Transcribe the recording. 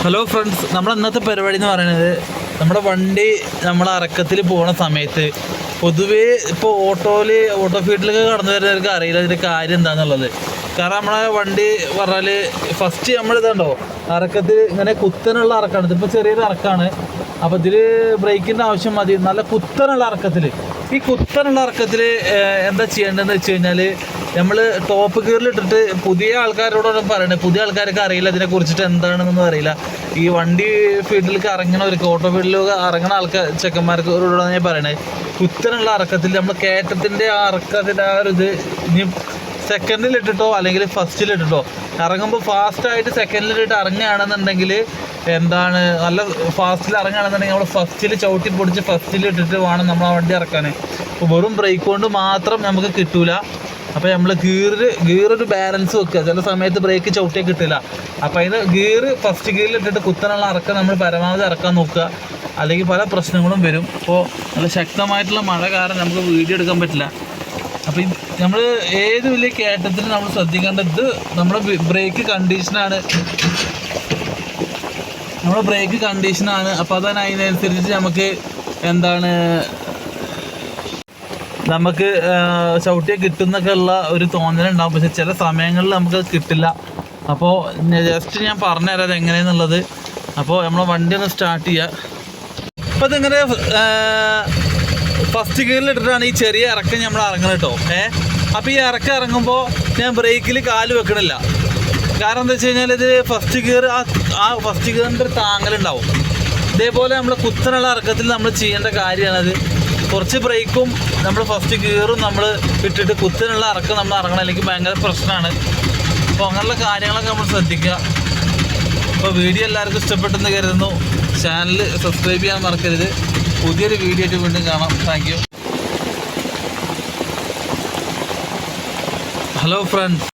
Hello friends, നമ്മുടെ ഇന്നത്തെ പരിപാടി എന്ന് പറയുന്നത് നമ്മുടെ വണ്ടി നമ്മൾ ഇറക്കത്തിൽ പോകുന്ന സമയത്ത് പൊതുവേ ഇപ്പോൾ ഓട്ടോ ഫീൽഡിലൊക്കെ കടന്നു വരുന്നവർക്ക് അറിയില്ല ഇതിൻ്റെ കാര്യം എന്താണെന്നുള്ളത്. കാരണം നമ്മളെ വണ്ടി പറഞ്ഞാൽ ഫസ്റ്റ് നമ്മളിതുണ്ടോ ഇറക്കത്തിൽ ഇങ്ങനെ കുത്തനുള്ള ഇറക്കാണ്. ഇതിപ്പോൾ ചെറിയൊരു ഇറക്കാണ്, അപ്പോൾ ഇതിൽ ബ്രേക്കിൻ്റെ ആവശ്യം മതി. നല്ല കുത്തനുള്ള ഇറക്കത്തിൽ ഈ കുത്തനുള്ള ഇറക്കത്തിൽ എന്താ ചെയ്യേണ്ടതെന്ന് വെച്ച് കഴിഞ്ഞാൽ നമ്മൾ ടോപ്പ് ഗിയറിലിട്ടിട്ട് പുതിയ ആൾക്കാരോടാണ് പറയുന്നത്. പുതിയ ആൾക്കാർക്ക് അറിയില്ല ഇതിനെക്കുറിച്ചിട്ട് എന്താണെന്നൊന്നും അറിയില്ല. ഈ വണ്ടി ഫീൽഡിലേക്ക് ഇറങ്ങണവർക്ക് ഓട്ടോ ഫീൽഡിലൊക്കെ ഇറങ്ങുന്ന ചെക്കന്മാർക്കോടാണ് ഞാൻ പറയണത്. കുത്തനുള്ള ഇറക്കത്തിൽ നമ്മൾ കയറ്റത്തിൻ്റെ ആ ഇറക്കത്തിൻ്റെ ആ ഒരു ഇത് ഇനി സെക്കൻഡിലിട്ടിട്ടോ അല്ലെങ്കിൽ ഫസ്റ്റിലിട്ടിട്ടോ ഇറങ്ങുമ്പോൾ ഫാസ്റ്റായിട്ട് സെക്കൻഡിലിട്ട് ഇറങ്ങുകയാണെന്നുണ്ടെങ്കിൽ എന്താണ് നല്ല ഫാസ്റ്റിൽ ഇറങ്ങുകയാണെന്നുണ്ടെങ്കിൽ നമ്മൾ ഫസ്റ്റിൽ ചവിട്ടി പൊടിച്ച് ഫസ്റ്റിലിട്ടിട്ട് വേണം നമ്മൾ ആ വണ്ടി ഇറക്കാൻ. അപ്പോൾ വെറും ബ്രേക്ക് കൊണ്ട് മാത്രം നമുക്ക് കിട്ടൂല. അപ്പോൾ നമ്മൾ ഗിയറൊരു ബാലൻസ് വെക്കുക. ചില സമയത്ത് ബ്രേക്ക് ചവിട്ടിയാൽ കിട്ടില്ല. അപ്പോൾ അതിന് ഫസ്റ്റ് ഗിയറിലിട്ടിട്ട് കുത്തനുള്ള ഇറക്കം നമ്മൾ പരമാവധി ഇറക്കാൻ നോക്കുക, അല്ലെങ്കിൽ പല പ്രശ്നങ്ങളും വരും. അപ്പോൾ നല്ല ശക്തമായിട്ടുള്ള മഴ കാരണം നമുക്ക് വീഡിയോ എടുക്കാൻ പറ്റില്ല. അപ്പോൾ നമ്മൾ ഏത് വലിയ കയറ്റത്തിന് നമ്മൾ ശ്രദ്ധിക്കേണ്ടത് നമ്മുടെ ബ്രേക്ക് കണ്ടീഷനാണ്. അപ്പോൾ അതാണ് അതിനനുസരിച്ച് നമുക്ക് ചവിട്ടിയെ കിട്ടുന്നൊക്കെ ഉള്ള ഒരു തോന്നലുണ്ടാകും. പക്ഷെ ചില സമയങ്ങളിൽ നമുക്ക് കിട്ടില്ല. അപ്പോൾ ജസ്റ്റ് ഞാൻ പറഞ്ഞുതരാം അത് എങ്ങനെയാണെന്നുള്ളത്. അപ്പോൾ നമ്മളെ വണ്ടി ഒന്ന് സ്റ്റാർട്ട് ചെയ്യുക. അപ്പോൾ ഇതിങ്ങനെ ഫസ്റ്റ് ഗിയറിലിട്ടിട്ടാണ് ഈ ചെറിയ ഇറക്കം നമ്മൾ ഇറങ്ങണം കേട്ടോ. അപ്പോൾ ഈ ഇറക്കം ഇറങ്ങുമ്പോൾ ഞാൻ ബ്രേക്കിൽ കാല് വെക്കണില്ല. കാരണം എന്താ വെച്ച് കഴിഞ്ഞാൽ ഇത് ഫസ്റ്റ് ഗിയർ ആ ഫസ്റ്റ് ഗിയറിൻ്റെ ഒരു താങ്ങലുണ്ടാവും. ഇതേപോലെ നമ്മൾ കുത്തനുള്ള ഇറക്കത്തിൽ നമ്മൾ ചെയ്യേണ്ട കാര്യമാണത്. കുറച്ച് ബ്രേക്കും നമ്മൾ ഫസ്റ്റ് ഗിയറും നമ്മൾ ഇട്ടിട്ട് കുത്തനുള്ള ഇറക്കം നമ്മൾ ഇറങ്ങണം, അല്ലെങ്കിൽ ഭയങ്കര പ്രശ്നമാണ്. അപ്പോൾ അങ്ങനെയുള്ള കാര്യങ്ങളൊക്കെ നമ്മൾ ശ്രദ്ധിക്കുക. അപ്പോൾ വീഡിയോ എല്ലാവർക്കും ഇഷ്ടപ്പെട്ടെന്ന് കരുതുന്നു. ചാനൽ സബ്സ്ക്രൈബ് ചെയ്യാൻ മറക്കരുത്. പുതിയൊരു വീഡിയോ ആയിട്ട് വീണ്ടും കാണാം. Thank you. Hello friends.